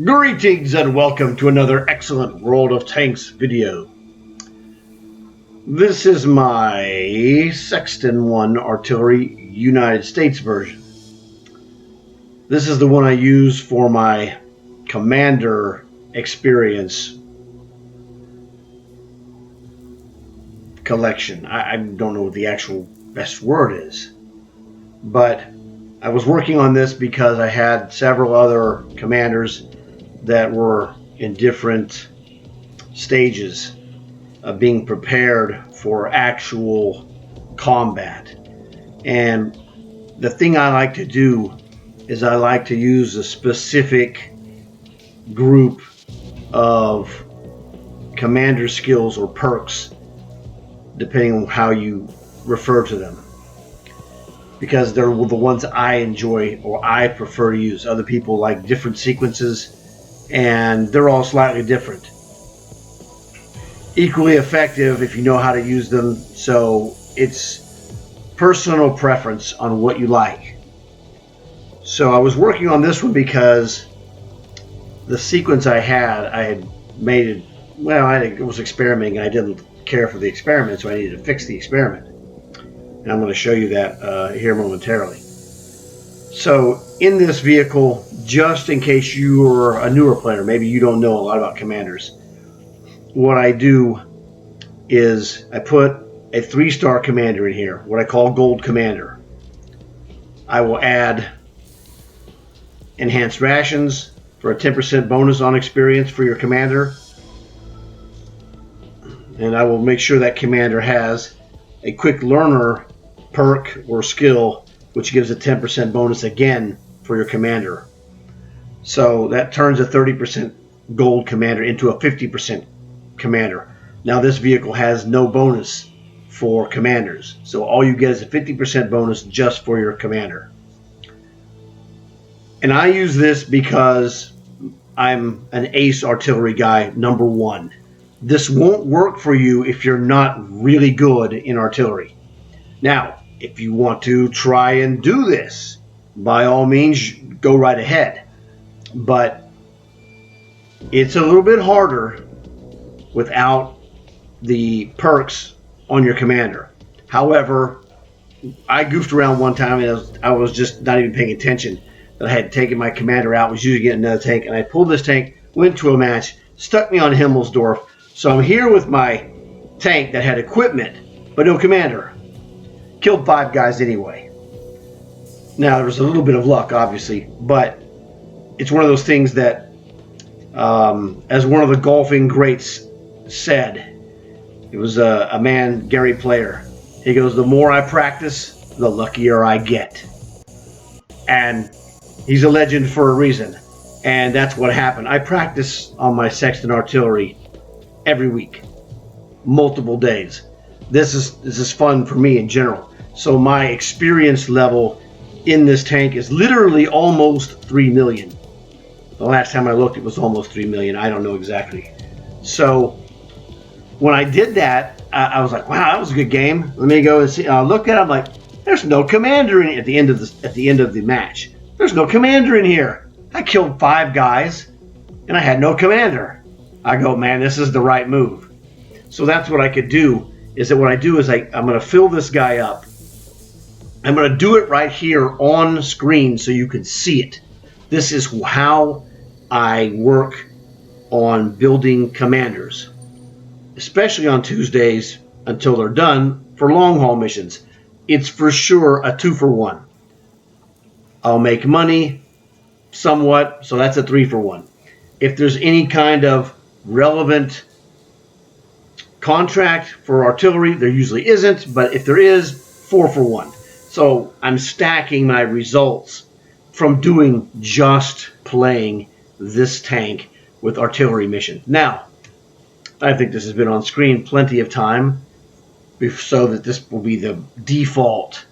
Greetings and welcome to another excellent World of Tanks video. This is my Sexton 1 Artillery United States version. This is the one I use for my Commander experience collection. I don't know what the actual best word is, but I was working on this because I had several other commanders that were in different stages of being prepared for actual combat. And the thing I like to do is I like to use a specific group of commander skills or perks, depending on how you refer to them, because they're the ones I enjoy or I prefer to use. Other people like different sequences, and they're all slightly different. Equally effective if you know how to use them, so it's personal preference on what you like. So I was working on this one because the sequence I had made it, well, I was experimenting and I didn't care for the experiment, so I needed to fix the experiment. And I'm going to show you that here momentarily. So in this vehicle, just in case you're a newer player, maybe you don't know a lot about commanders, what I do is I put a 3-star commander in here, what I call Gold Commander. I will add enhanced rations for a 10% bonus on experience for your commander, and I will make sure that commander has a quick learner perk or skill, which gives a 10% bonus again for your commander. So that turns a 30% gold commander into a 50% commander. Now this vehicle has no bonus for commanders, so all you get is a 50% bonus just for your commander. And I use this because I'm an ace artillery guy, number 1. This won't work for you if you're not really good in artillery. Now, if you want to try and do this, by all means, go right ahead. But it's a little bit harder without the perks on your commander. However, I goofed around one time and I was just not even paying attention that I had taken my commander out, was using it in another tank, and I pulled this tank, went to a match, stuck me on Himmelsdorf. So I'm here with my tank that had equipment, but no commander. Killed 5 guys anyway. Now, there was a little bit of luck, obviously, but it's one of those things that, as one of the golfing greats said, it was a man, Gary Player. He goes, the more I practice, the luckier I get. And he's a legend for a reason. And that's what happened. I practice on my Sexton artillery every week, multiple days. This is fun for me in general. So my experience level in this tank is literally almost 3 million. The last time I looked, it was almost 3 million. I don't know exactly. So when I did that, I was like, wow, that was a good game. Let me go and see. I looked at it, I'm like, there's no commander in it at the end of the match. There's no commander in here. I killed 5 guys and I had no commander. I go, man, this is the right move. So that's what I could do, is that what I do is I'm going to fill this guy up. I'm going to do it right here on screen so you can see it. This is how I work on building commanders, especially on Tuesdays until they're done for long haul missions. It's for sure a 2-for-1. I'll make money somewhat, so that's a 3-for-1. If there's any kind of relevant contract for artillery, there usually isn't, but if there is, 4-for-1. So I'm stacking my results from doing just playing this tank with artillery missions. Now, I think this has been on screen plenty of time, so that this will be the default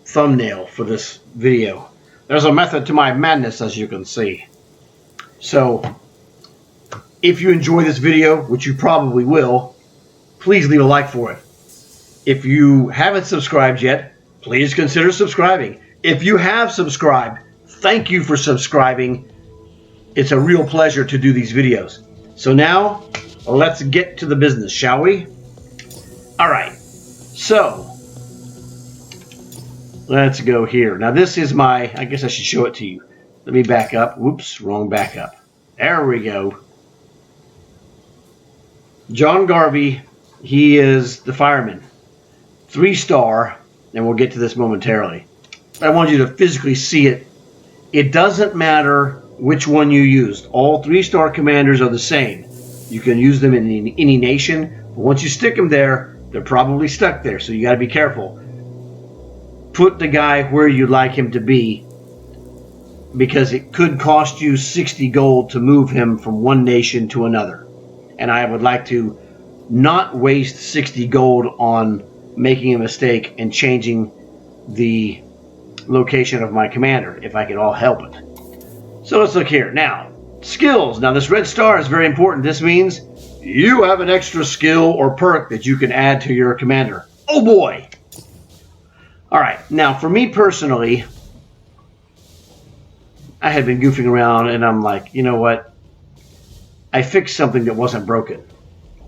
thumbnail for this video. There's a method to my madness, as you can see. So if you enjoy this video, which you probably will, please leave a like for it. If you haven't subscribed yet, please consider subscribing. If you have subscribed, thank you for subscribing. it's a real pleasure to do these videos. So now, let's get to the business, shall we? All right, so let's go here. Now this is my, I guess I should show it to you. Let me back up. Whoops, wrong backup. There we go. John Garvey, he is the fireman. 3-star, and we'll get to this momentarily. I want you to physically see it. It doesn't matter which one you used. All 3-star commanders are the same. You can use them in any nation, but once you stick them there, they're probably stuck there, so you got to be careful. Put the guy where you'd like him to be, because it could cost you 60 gold to move him from one nation to another. And I would like to not waste 60 gold on making a mistake and changing the location of my commander, if I could all help it. So let's look here. Now, skills. Now this red star is very important. This means you have an extra skill or perk that you can add to your commander. Oh boy! Alright, now for me personally, I had been goofing around and I'm like, you know what? I fixed something that wasn't broken.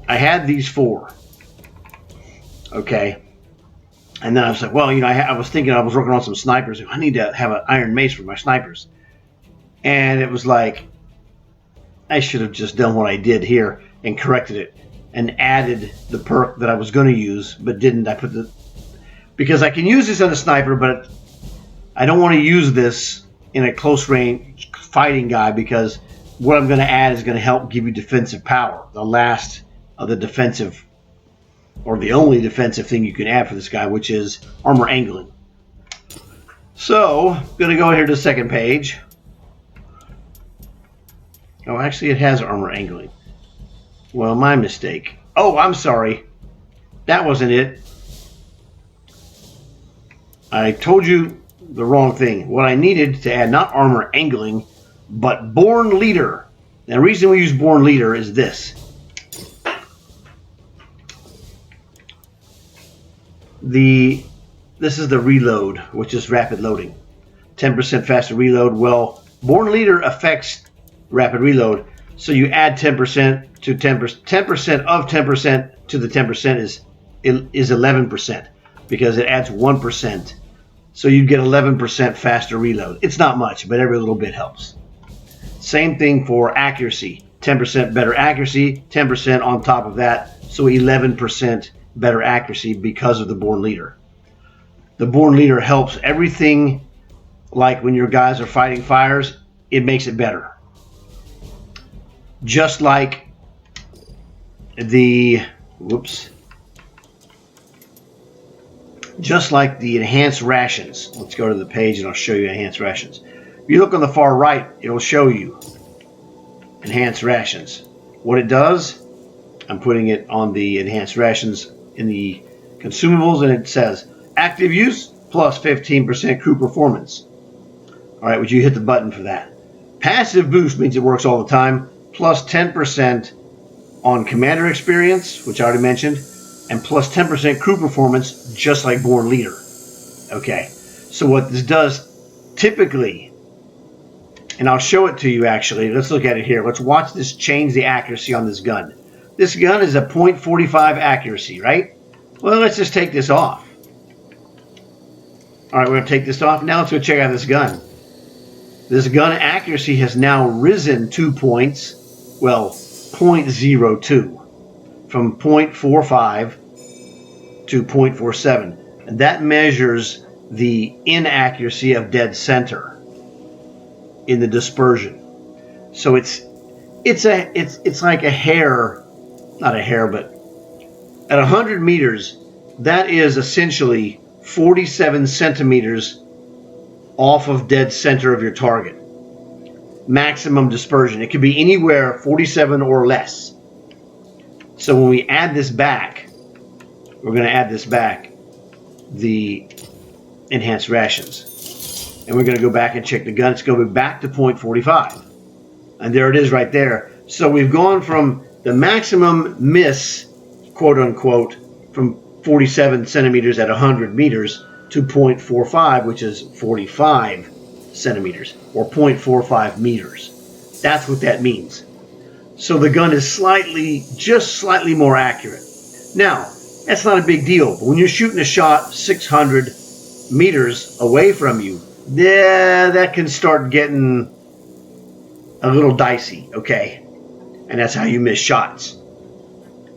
I had these 4. Okay. And then I was like, well, you know, I was thinking I was working on some snipers. I need to have an iron mace for my snipers. And it was like, I should have just done what I did here and corrected it and added the perk that I was going to use, but didn't. I put the, because I can use this on a sniper, but I don't want to use this in a close range fighting guy, because what I'm going to add is going to help give you defensive power. The last of the defensive, or the only defensive thing you can add for this guy, which is armor angling. So, I'm going to go here to the second page. Oh, actually it has armor angling. Well, my mistake. Oh, I'm sorry. That wasn't it. I told you the wrong thing. What I needed to add, not armor angling, but born leader. And the reason we use born leader is this. This is the reload, which is rapid loading. 10% faster reload. Well, born leader affects rapid reload, so you add 10% to 10%. 10% of 10% to the 10% is 11%, because it adds 1%. So you get 11% faster reload. It's not much, but every little bit helps. Same thing for accuracy. 10% better accuracy, 10% on top of that, so 11% better accuracy because of the born leader. The born leader helps everything, like when your guys are fighting fires, it makes it better. Just like the, just like the enhanced rations. Let's go to the page and I'll show you enhanced rations. If you look on the far right, it'll show you enhanced rations. What it does, I'm putting it on the enhanced rations in the consumables, and it says active use plus 15% crew performance. All right, would you hit the button for that? Passive boost means it works all the time, plus 10% on commander experience, which I already mentioned, and plus 10% crew performance, just like born leader. Okay, so what this does typically, and I'll show it to you actually. Let's look at it here. Let's watch this change the accuracy on this gun. This gun is a .45 accuracy, right? Well, let's just take this off. All right, we're going to take this off. Now let's go check out this gun. This gun accuracy has now risen 2 points. Well, 0.02. From 0.45 to 0.47. And that measures the inaccuracy of dead center in the dispersion. So it's like a hair, not a hair, but at 100 meters, that is essentially 47 centimeters off of dead center of your target. Maximum dispersion. It could be anywhere 47 or less. So when we add this back, we're going to add this back, the enhanced rations. And we're going to go back and check the gun. It's going to be back to 0.45. And there it is right there. So we've gone from the maximum miss, quote unquote, from 47 centimeters at 100 meters to 0.45, which is 45 centimeters, or 0.45 meters. That's what that means. So the gun is just slightly more accurate. Now, that's not a big deal. But when you're shooting a shot 600 meters away from you, yeah, that can start getting a little dicey, okay? And that's how you miss shots.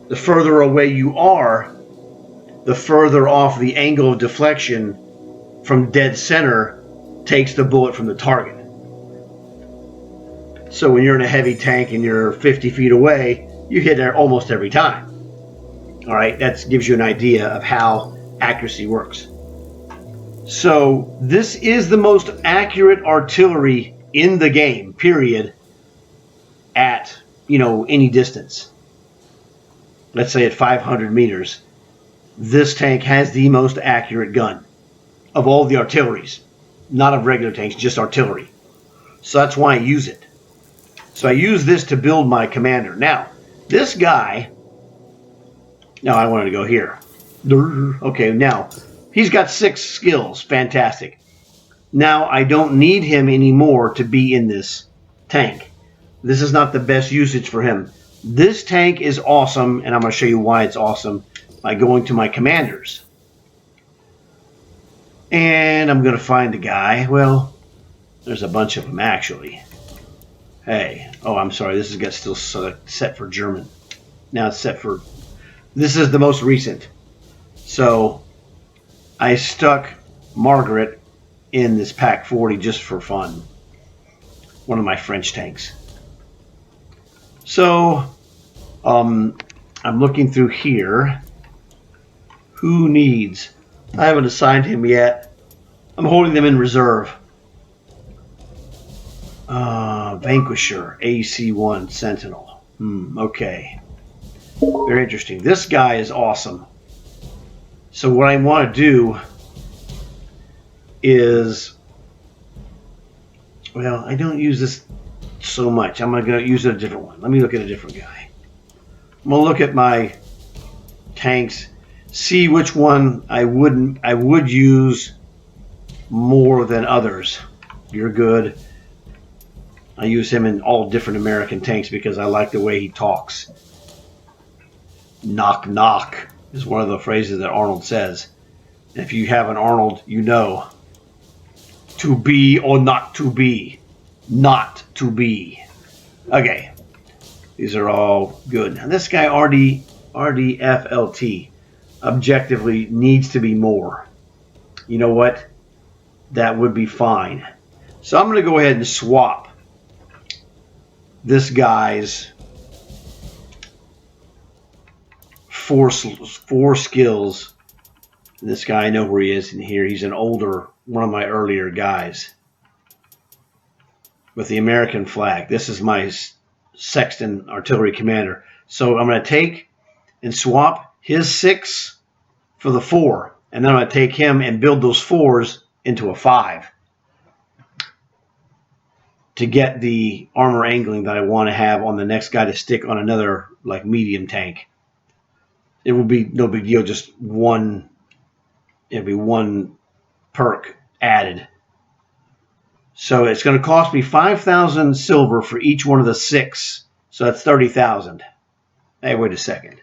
The further away you are, the further off the angle of deflection from dead center takes the bullet from the target. So when you're in a heavy tank and you're 50 feet away, you hit there almost every time. All right, that gives you an idea of how accuracy works. So this is the most accurate artillery in the game, period, at, any distance. Let's say at 500 meters. This tank has the most accurate gun of all the artilleries. Not of regular tanks, just artillery. So that's why I use it. So I use this to build my commander. Now, this guy... No, I wanted to go here. Okay, now, he's got 6 skills. Fantastic. Now, I don't need him anymore to be in this tank. This is not the best usage for him. This tank is awesome, and I'm going to show you why it's awesome by going to my commanders. And I'm going to find a guy. Well, there's a bunch of them, actually. Hey. Oh, I'm sorry. This has got still set for German. Now it's set for... This is the most recent. So I stuck Margaret in this Pack 40 just for fun. One of my French tanks. So I'm looking through here. Who needs? I haven't assigned him yet. I'm holding them in reserve. Vanquisher, AC1 Sentinel. Okay. Very interesting. This guy is awesome. So what I want to do is, well, I don't use this so much. I'm going to use a different one. Let me look at a different guy. I'm going to look at my tanks, see which one I would use more than others. You're good. I use him in all different American tanks because I like the way he talks. Knock, knock is one of the phrases that Arnold says. And if you have an Arnold, you know. To be or not to be. Not to be. Okay. These are all good. Now this guy, RDFLT, objectively needs to be more. You know what? That would be fine. So I'm going to go ahead and swap this guy's four skills. This guy, I know where he is in here. He's an older, one of my earlier guys with the American flag. This is my Sexton artillery commander. So I'm going to take and swap his 6 for the 4. And then I'm going to take him and build those 4s into a 5 to get the armor angling that I want to have on the next guy to stick on another like medium tank. It will be no big deal, just one. It'll be one perk added. So it's going to cost me 5,000 silver for each one of the 6. So that's 30,000. Hey, wait a second.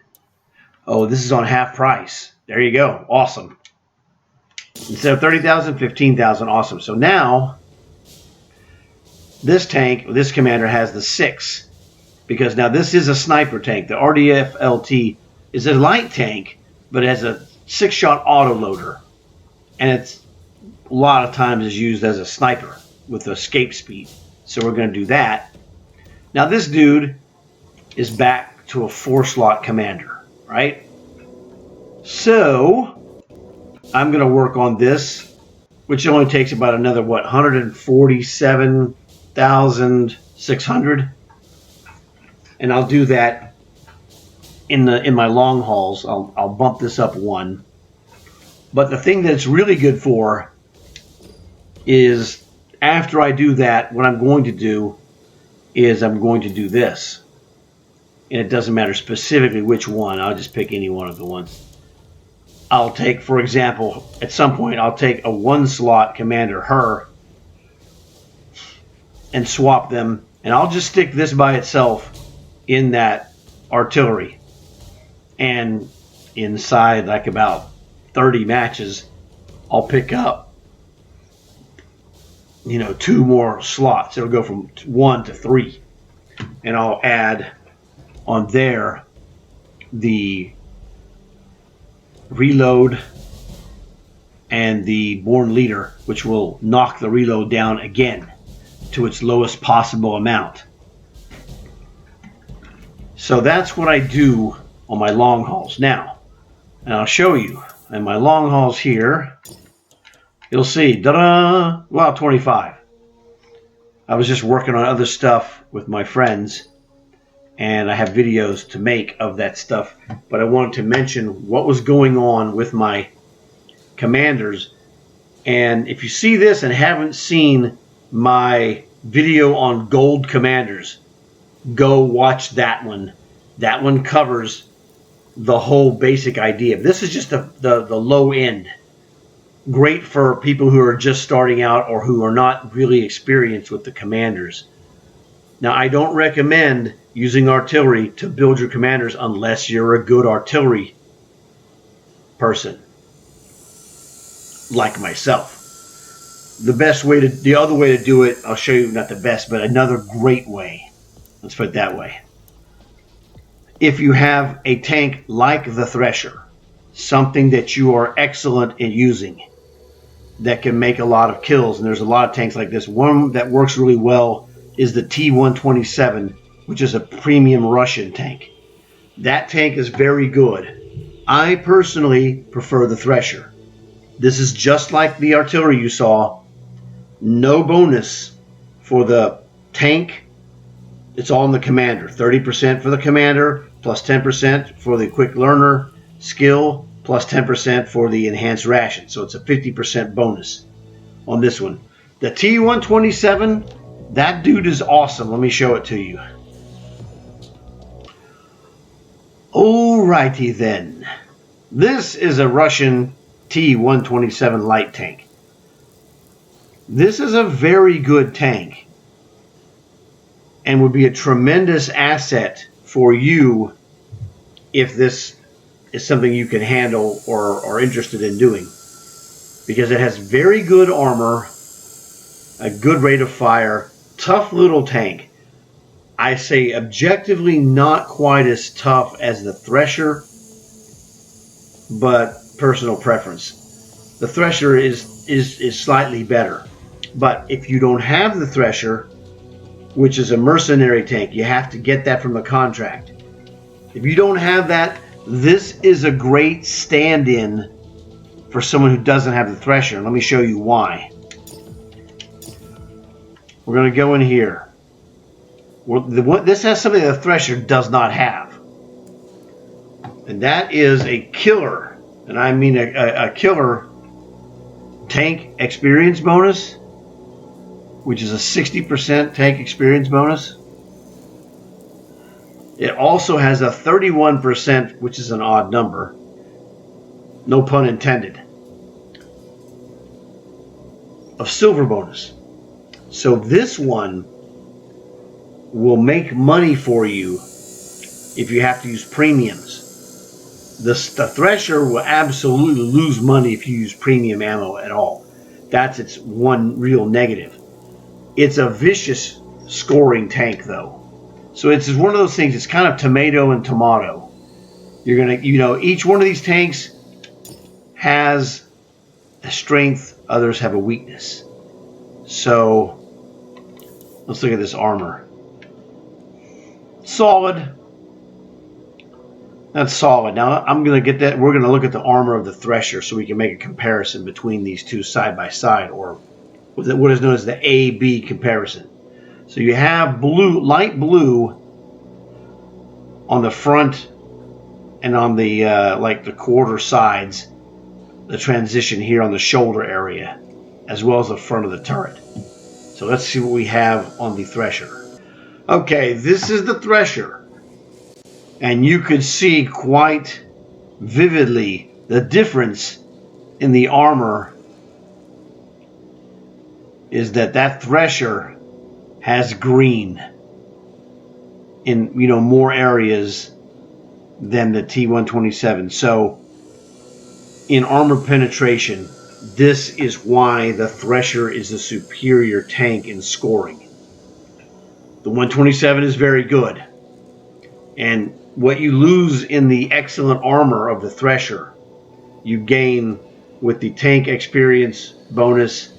Oh, this is on half price. There you go. Awesome. Instead of 30,000, 15,000. Awesome. So now this tank, this commander has the 6 because now this is a sniper tank. The RDFLT is a light tank, but it has a 6-shot autoloader, and it's a lot of times is used as a sniper with escape speed. So we're going to do that. Now this dude is back to a 4-slot commander, right? So I'm going to work on this, which only takes about another 147,600, and I'll do that in my long hauls. I'll bump this up 1. But the thing that it's really good for is after I do that, what I'm going to do is I'm going to do this. And it doesn't matter specifically which one. I'll just pick any one of the ones. I'll take, for example, at some point, I'll take a 1-slot commander, her, and swap them And I'll just stick this by itself in that artillery. And inside like about 30 matches, I'll pick up, 2 more slots. It'll go from 1 to 3. And I'll add on there the reload and the born leader, which will knock the reload down again to its lowest possible amount. So that's what I do on my long hauls. Now, and I'll show you in my long hauls here, you'll see, wow, 25. I was just working on other stuff with my friends, and I have videos to make of that stuff, but I wanted to mention what was going on with my commanders. And if you see this and haven't seen my video on gold commanders, go watch that one. That one covers the whole basic idea. This is just the low end. Great for people who are just starting out or who are not really experienced with the commanders. Now, I don't recommend using artillery to build your commanders unless you're a good artillery person, like myself. The other way to do it, I'll show you, not the best, but another great way. Let's put it that way. If you have a tank like the Thresher, something that you are excellent in using, that can make a lot of kills, and there's a lot of tanks like this. One that works really well is the T-127, which is a premium Russian tank. That tank is very good. I personally prefer the Thresher. This is just like the artillery you saw. No bonus for the tank. It's all in the commander. 30% for the commander, plus 10% for the quick learner skill, plus 10% for the enhanced ration. So it's a 50% bonus on this one. The T-127, that dude is awesome. Let me show it to you. Alrighty then. This is a Russian T-127 light tank. This is a very good tank and would be a tremendous asset for you if this is something you can handle or are interested in doing, because it has very good armor, a good rate of fire, tough little tank. I say objectively not quite as tough as the Thresher, but personal preference. The Thresher is slightly better. But if you don't have the Thresher, which is a mercenary tank, you have to get that from a contract. If you don't have that, this is a great stand-in for someone who doesn't have the Thresher. Let me show you why. We're going to go in here. This has something that the Thresher does not have. And that is a killer, and I mean a killer tank experience bonus, which is a 60% tank experience bonus. It also has a 31%, which is an odd number, no pun intended, of silver bonus. So this one will make money for you if you have to use premiums. The Thresher will absolutely lose money if you use premium ammo at all. That's its one real negative. It's a vicious scoring tank, though. So it's one of those things, it's kind of tomato and tomato. You're going to, each one of these tanks has a strength, others have a weakness. So let's look at this armor. Solid. That's solid. Now I'm going to get that. We're going to look at the armor of the Thresher so we can make a comparison between these two side by side, or what is known as the A-B comparison. So you have blue, light blue on the front and on the like the quarter sides, the transition here on the shoulder area, as well as the front of the turret. So let's see what we have on the Thresher. Okay, this is the Thresher, and you could see quite vividly the difference in the armor is that Thresher has green. in more areas than the T127. So in armor penetration, this is why the Thresher is the superior tank in scoring. The 127 is very good, and what you lose in the excellent armor of the Thresher, you gain with the tank experience bonus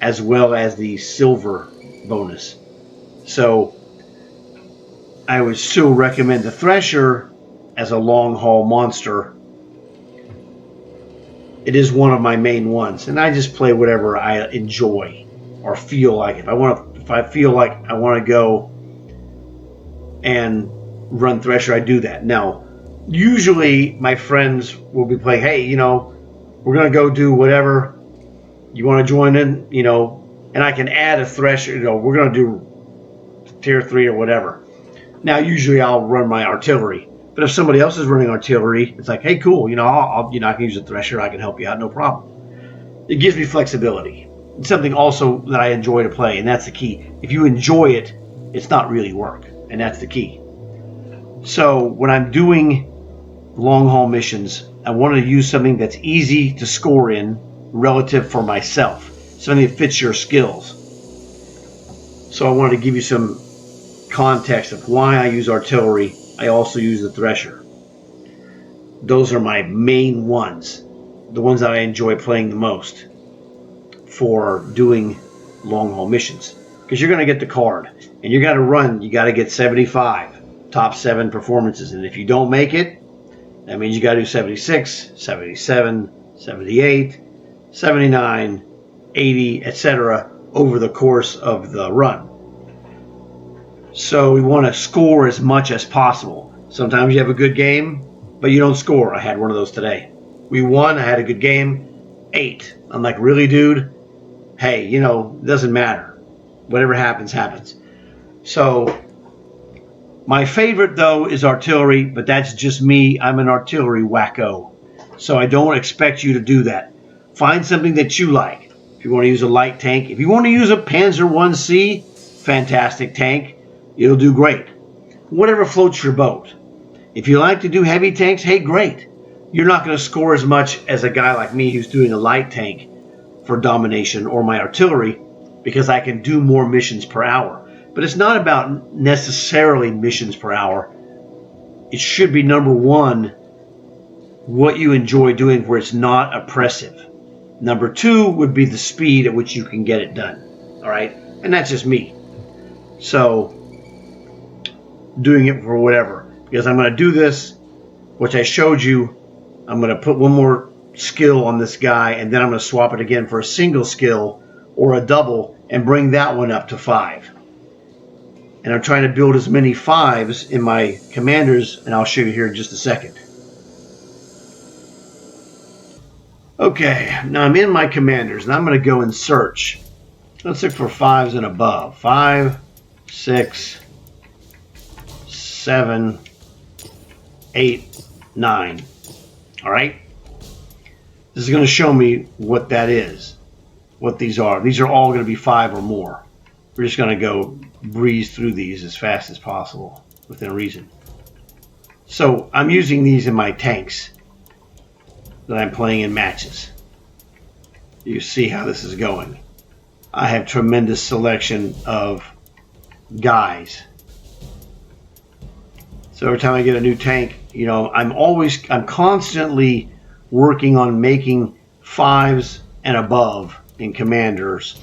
as well as the silver bonus. So I would still recommend the Thresher as a long haul monster. It is one of my main ones, and I just play whatever I enjoy or feel like. If I feel like I want to go and run Thresher, I do that. Now, usually my friends will be playing, hey, we're going to go do whatever. You want to join in, and I can add a Thresher, we're going to do tier 3 or whatever. Now, usually I'll run my artillery. But if somebody else is running artillery, it's like, hey, cool, I can use a Thresher. I can help you out, no problem. It gives me flexibility. It's something also that I enjoy to play, and that's the key. If you enjoy it, it's not really work, and that's the key. So when I'm doing long haul missions, I want to use something that's easy to score in relative for myself, something that fits your skills. So I wanted to give you some context of why I use artillery. I also use the Thresher. Those are my main ones, the ones that I enjoy playing the most for doing long haul missions. Because you're going to get the card, and you got to get 75 top 7 performances, and if you don't make it, that means you got to do 76, 77, 78, 79, 80, etc. over the course of the run. So we want to score as much as possible. Sometimes you have a good game, but you don't score. I had one of those today. We won. I had a good game. 8. I'm like, really, dude? Hey, it doesn't matter. Whatever happens, happens. So my favorite, though, is artillery, but that's just me. I'm an artillery wacko. So I don't expect you to do that. Find something that you like. If you want to use a light tank, if you want to use a Panzer 1C, fantastic tank. It'll do great. Whatever floats your boat. If you like to do heavy tanks, hey, great. You're not going to score as much as a guy like me who's doing a light tank for domination or my artillery because I can do more missions per hour. But it's not about necessarily missions per hour. It should be number one, what you enjoy doing where it's not oppressive. Number 2 would be the speed at which you can get it done. All right? And that's just me. So doing it for whatever, because I'm going to do this, which I showed you. I'm going to put one more skill on this guy, and then I'm going to swap it again for a single skill or a double and bring that one up to 5. And I'm trying to build as many 5s in my commanders, and I'll show you here in just a second. Okay, now I'm in my commanders, and I'm going to go and search. Let's look for 5s and above. 5, 6, 7, 8, 9. All right? This is going to show me what that is, what these are. These are all going to be 5 or more. We're just going to go breeze through these as fast as possible within reason. So I'm using these in my tanks that I'm playing in matches. You see how this is going. I have tremendous selection of guys. So every time I get a new tank, I'm constantly working on making 5s and above in commanders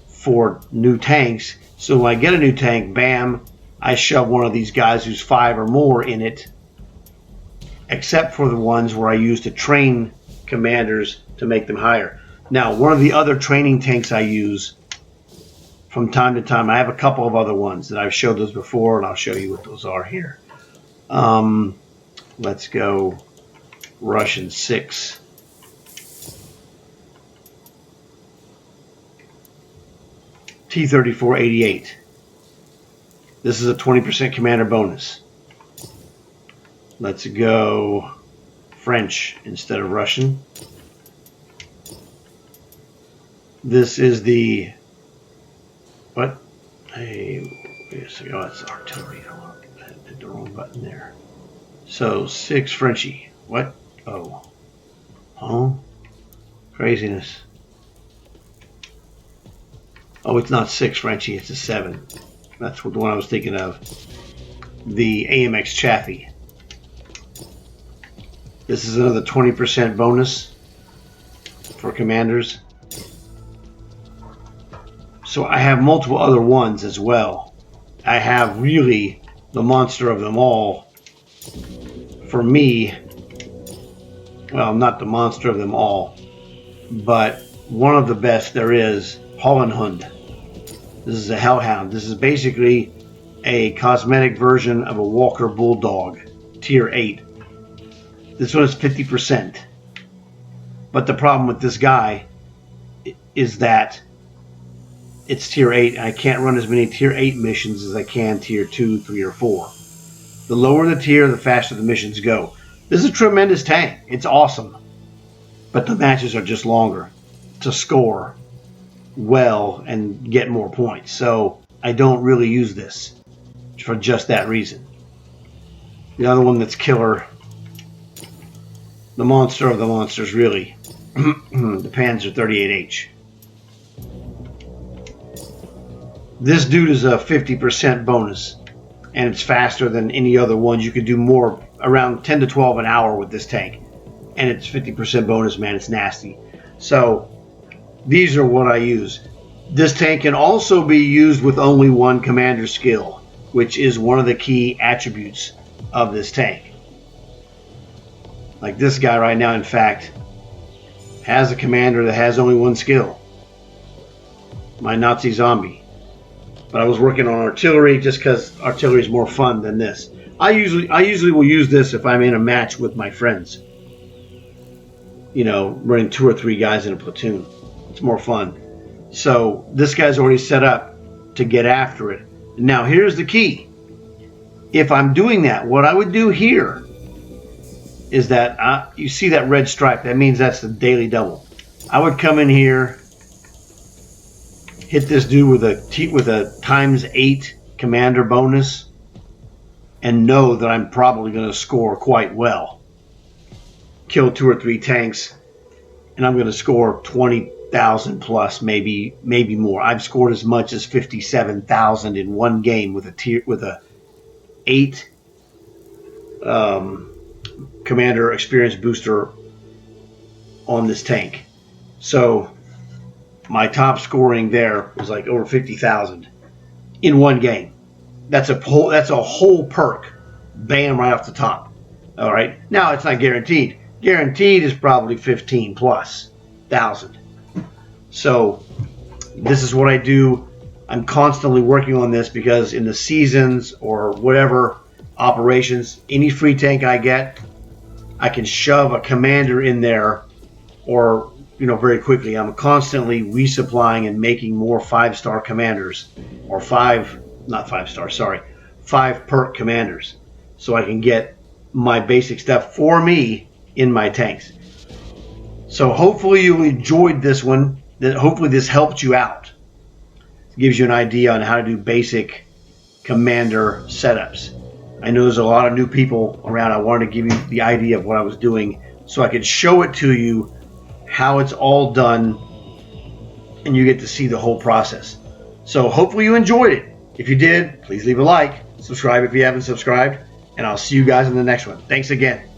for new tanks. So when I get a new tank, bam, I shove one of these guys who's 5 or more in it, except for the ones where I use to train commanders to make them higher. Now, one of the other training tanks I use from time to time, I have a couple of other ones that I've showed those before, and I'll show you what those are here. Let's go Russian 6. T-34-88. This is a 20% commander bonus. Let's go French instead of Russian. This is the... What? Hey, see, oh, it's artillery. I hit the wrong button there. So 6 Frenchie. What? Oh. Huh? Craziness. Oh, it's not 6 Frenchie, it's a 7. That's what the one I was thinking of. The AMX Chaffee. This is another 20% bonus for commanders. So I have multiple other ones as well. I have really the monster of them all. For me, well, not the monster of them all, but one of the best there is, Hollenhund. This is a Hellhound. This is basically a cosmetic version of a Walker Bulldog, tier 8. This one is 50%. But the problem with this guy is that it's tier 8, and I can't run as many tier 8 missions as I can tier 2, 3, or 4. The lower the tier, the faster the missions go. This is a tremendous tank. It's awesome. But the matches are just longer to score well and get more points. So I don't really use this for just that reason. The other one that's killer, the monster of the monsters, really, the Panzer 38H. This dude is a 50% bonus, and it's faster than any other ones. You could do more, around 10 to 12 an hour with this tank, and it's 50% bonus, man. It's nasty. So these are what I use. This tank can also be used with only one commander skill, which is one of the key attributes of this tank. Like this guy right now, in fact, has a commander that has only one skill. My Nazi zombie. But I was working on artillery just because artillery is more fun than this. I usually will use this if I'm in a match with my friends. You know, running 2 or 3 guys in a platoon. It's more fun. So this guy's already set up to get after it. Now here's the key. If I'm doing that, what I would do here is that you see that red stripe. That means that's the daily double. I would come in here, hit this dude with a times 8 commander bonus, and know that I'm probably going to score quite well. Kill 2 or 3 tanks, and I'm going to score 20,000 plus, maybe more. I've scored as much as 57,000 in one game with a 8 commander experience booster on this tank. So my top scoring there was like over 50,000 in one game. That's a whole perk. Bam, right off the top. All right. Now it's not guaranteed. Guaranteed is probably 15 plus thousand. So this is what I do. I'm constantly working on this because in the seasons or whatever operations, any free tank I get, I can shove a commander in there, or very quickly. I'm constantly resupplying and making more 5-star commanders, or 5 perk commanders, so I can get my basic stuff for me in my tanks. So hopefully you enjoyed this one. Hopefully this helped you out. It gives you an idea on how to do basic commander setups. I know there's a lot of new people around. I wanted to give you the idea of what I was doing so I could show it to you, how it's all done, and you get to see the whole process. So hopefully you enjoyed it. If you did, please leave a like, subscribe if you haven't subscribed, and I'll see you guys in the next one. Thanks again.